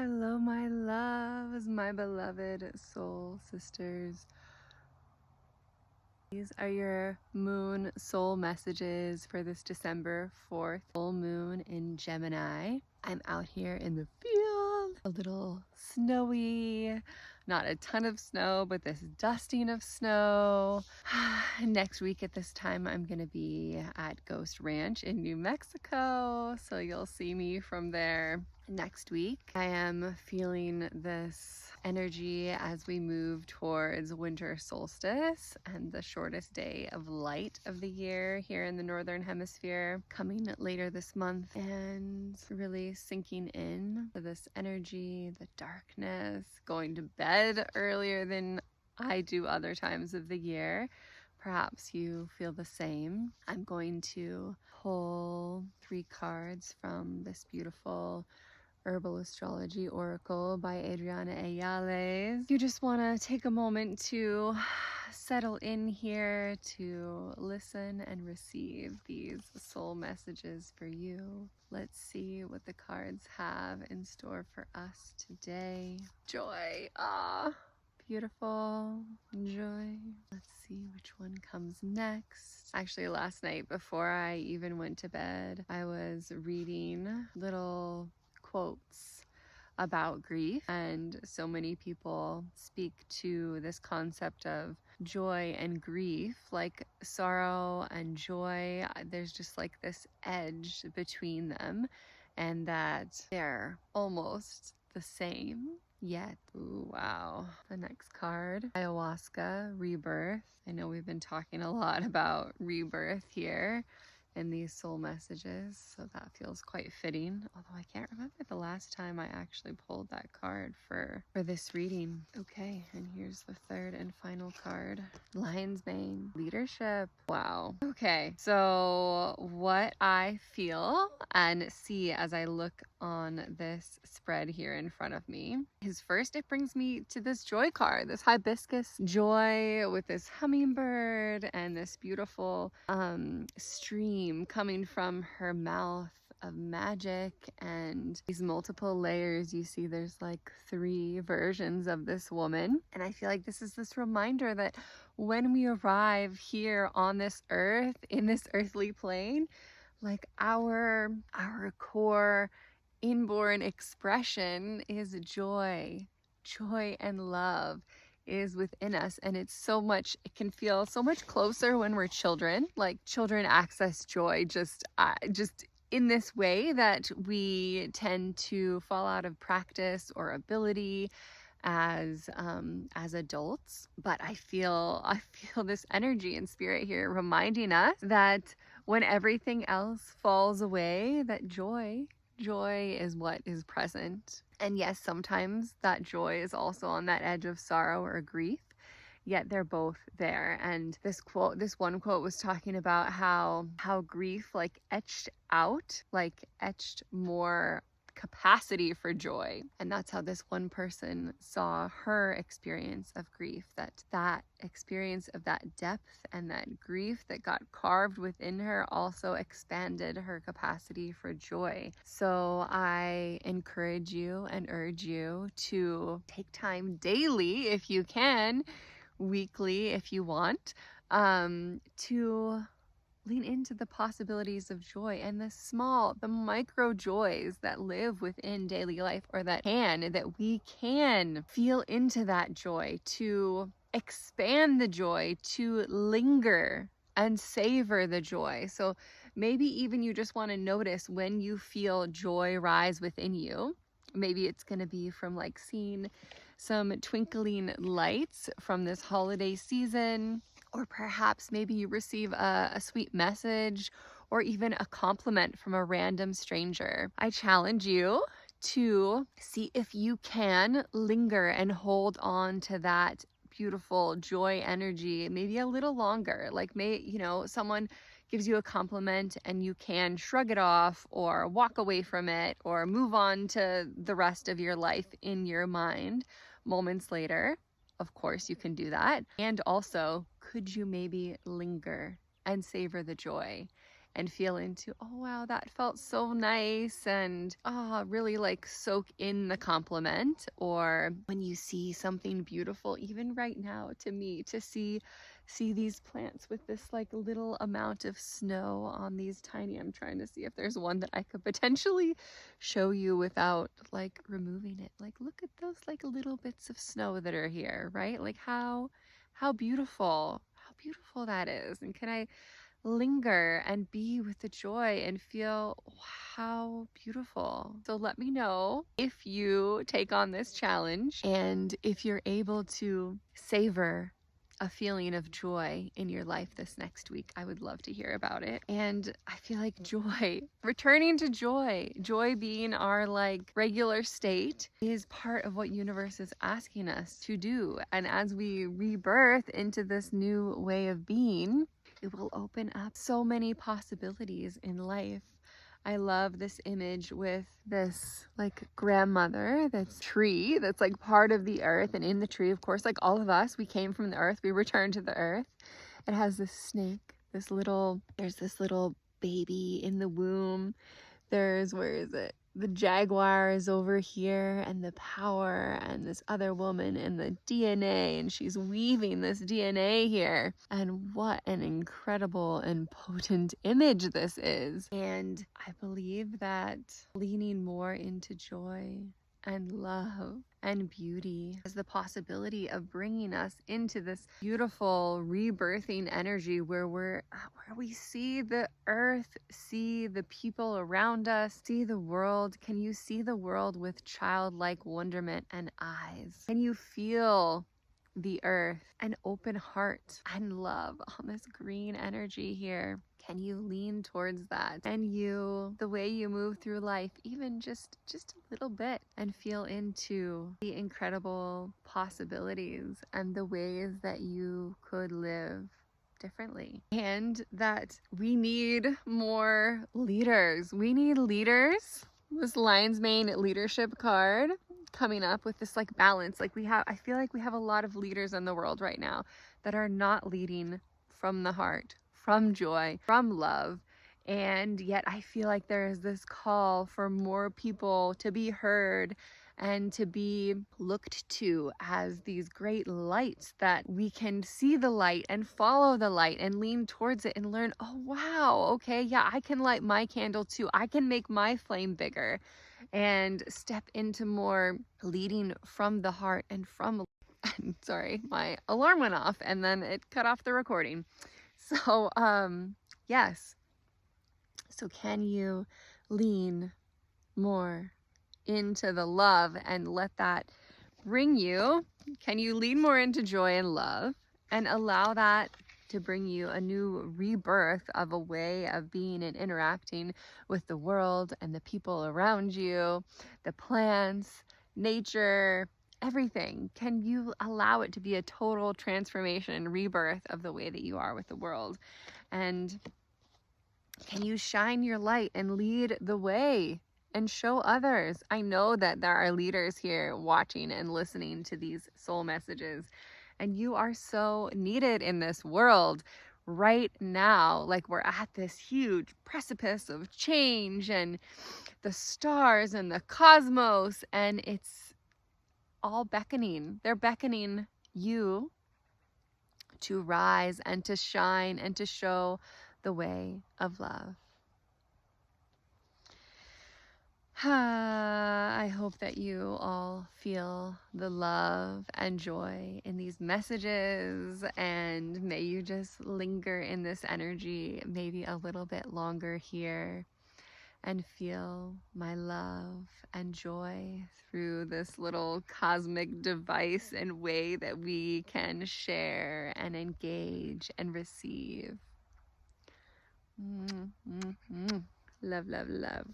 Hello, my loves, my beloved soul sisters. These are your moon soul messages for this December 4th full moon in Gemini. I'm out here in the field, a little snowy, not a ton of snow, but this dusting of snow. Next week at this time, I'm gonna be at Ghost Ranch in New Mexico, so you'll see me from there next week. I am feeling this energy as we move towards winter solstice and the shortest day of light of the year here in the northern hemisphere coming later this month, and really sinking in to this energy, the darkness, going to bed earlier than I do other times of the year. Perhaps you feel the same. I'm going to pull 3 cards from this beautiful Herbal Astrology Oracle by Adriana Ayales. You just want to take a moment to settle in here, to listen and receive these soul messages for you. Let's see what the cards have in store for us today. Joy. Beautiful. Joy. Let's see which one comes next. Actually, last night before I even went to bed, I was reading little quotes about grief, and so many people speak to this concept of joy and grief like sorrow and joy. There's just like this edge between them, and that they're almost the same. Yet, ooh, wow. The next card, Ayahuasca, Rebirth. I know we've been talking a lot about rebirth here in these soul messages, so that feels quite fitting. Although I can't remember the last time I actually pulled that card for this reading. Okay, and here's the third and final card. Lion's Mane, Leadership. Wow. Okay, so what I feel and see as I look on this spread here in front of me is, first it brings me to this joy card, this hibiscus joy with this hummingbird and this beautiful stream coming from her mouth of magic, and these multiple layers. You see there's like 3 versions of this woman, and I feel like this is this reminder that when we arrive here on this earth, in this earthly plane, like our core inborn expression is joy and love is within us, and it can feel so much closer when we're children. Like, children access joy just in this way that we tend to fall out of practice or ability as adults. But I feel this energy and spirit here reminding us that when everything else falls away, that joy is what is present. And yes, sometimes that joy is also on that edge of sorrow or grief, yet they're both there. And this one quote was talking about how grief etched more capacity for joy. And that's how this one person saw her experience of grief, that experience of that depth and that grief that got carved within her also expanded her capacity for joy. So I encourage you and urge you to take time daily, if you can, weekly if you want, to lean into the possibilities of joy and the micro joys that live within daily life, or that we can feel into that joy, to expand the joy, to linger and savor the joy. So maybe even you just want to notice when you feel joy rise within you. Maybe it's going to be from seeing some twinkling lights from this holiday season, or perhaps maybe you receive a sweet message or even a compliment from a random stranger. I challenge you to see if you can linger and hold on to that beautiful joy energy maybe a little longer. Someone gives you a compliment and you can shrug it off or walk away from it or move on to the rest of your life in your mind moments later. Of course, you can do that. And also, could you maybe linger and savor the joy and feel into, oh wow, that felt so nice, and really like soak in the compliment. Or when you see something beautiful, even right now to me, to see these plants with this like little amount of snow on these tiny, I'm trying to see if there's one that I could potentially show you without like removing it. Like, look at those like little bits of snow that are here, right? Like how beautiful, that is. And can I linger and be with the joy and feel how beautiful. So let me know if you take on this challenge and if you're able to savor a feeling of joy in your life this next week. I would love to hear about it. And I feel like joy, returning to joy being our like regular state, is part of what universe is asking us to do. And as we rebirth into this new way of being, it will open up so many possibilities in life. I love this image with this like grandmother, that's tree, that's like part of the earth. And in the tree, of course, like all of us, we came from the earth, we returned to the earth. It has this snake, there's this little baby in the womb. There's, where is it? The jaguar is over here, and the power, and this other woman, and the DNA, and she's weaving this DNA here. And what an incredible and potent image this is. And I believe that leaning more into joy and love and beauty has the possibility of bringing us into this beautiful rebirthing energy where we see the earth, see the people around us, see the world. Can you see the world with childlike wonderment and eyes? Can you feel the earth, an open heart and love on this green energy here? Can you lean towards that? And the way you move through life, even just a little bit, and feel into the incredible possibilities and the ways that you could live differently. And that we need more leaders. We need leaders. This lion's mane leadership card coming up with this like balance. Like I feel like we have a lot of leaders in the world right now that are not leading from the heart, from joy, from love. And yet I feel like there is this call for more people to be heard and to be looked to as these great lights, that we can see the light and follow the light and lean towards it and learn, oh wow, okay, yeah, I can light my candle too. I can make my flame bigger and step into more leading from the heart and from sorry, my alarm went off and then it cut off the recording. So yes, so can you lean more into the love and let that bring you? Can you lean more into joy and love and allow that to bring you a new rebirth of a way of being and interacting with the world and the people around you, the plants, nature, everything? Can you allow it to be a total transformation, rebirth of the way that you are with the world? And can you shine your light and lead the way and show others? I know that there are leaders here watching and listening to these soul messages, and you are so needed in this world right now. Like, we're at this huge precipice of change, and the stars and the cosmos, and it's all beckoning. They're beckoning you to rise and to shine and to show the way of love. I hope that you all feel the love and joy in these messages, and may you just linger in this energy maybe a little bit longer here and feel my love and joy through this little cosmic device and way that we can share and engage and receive. Love, love, love.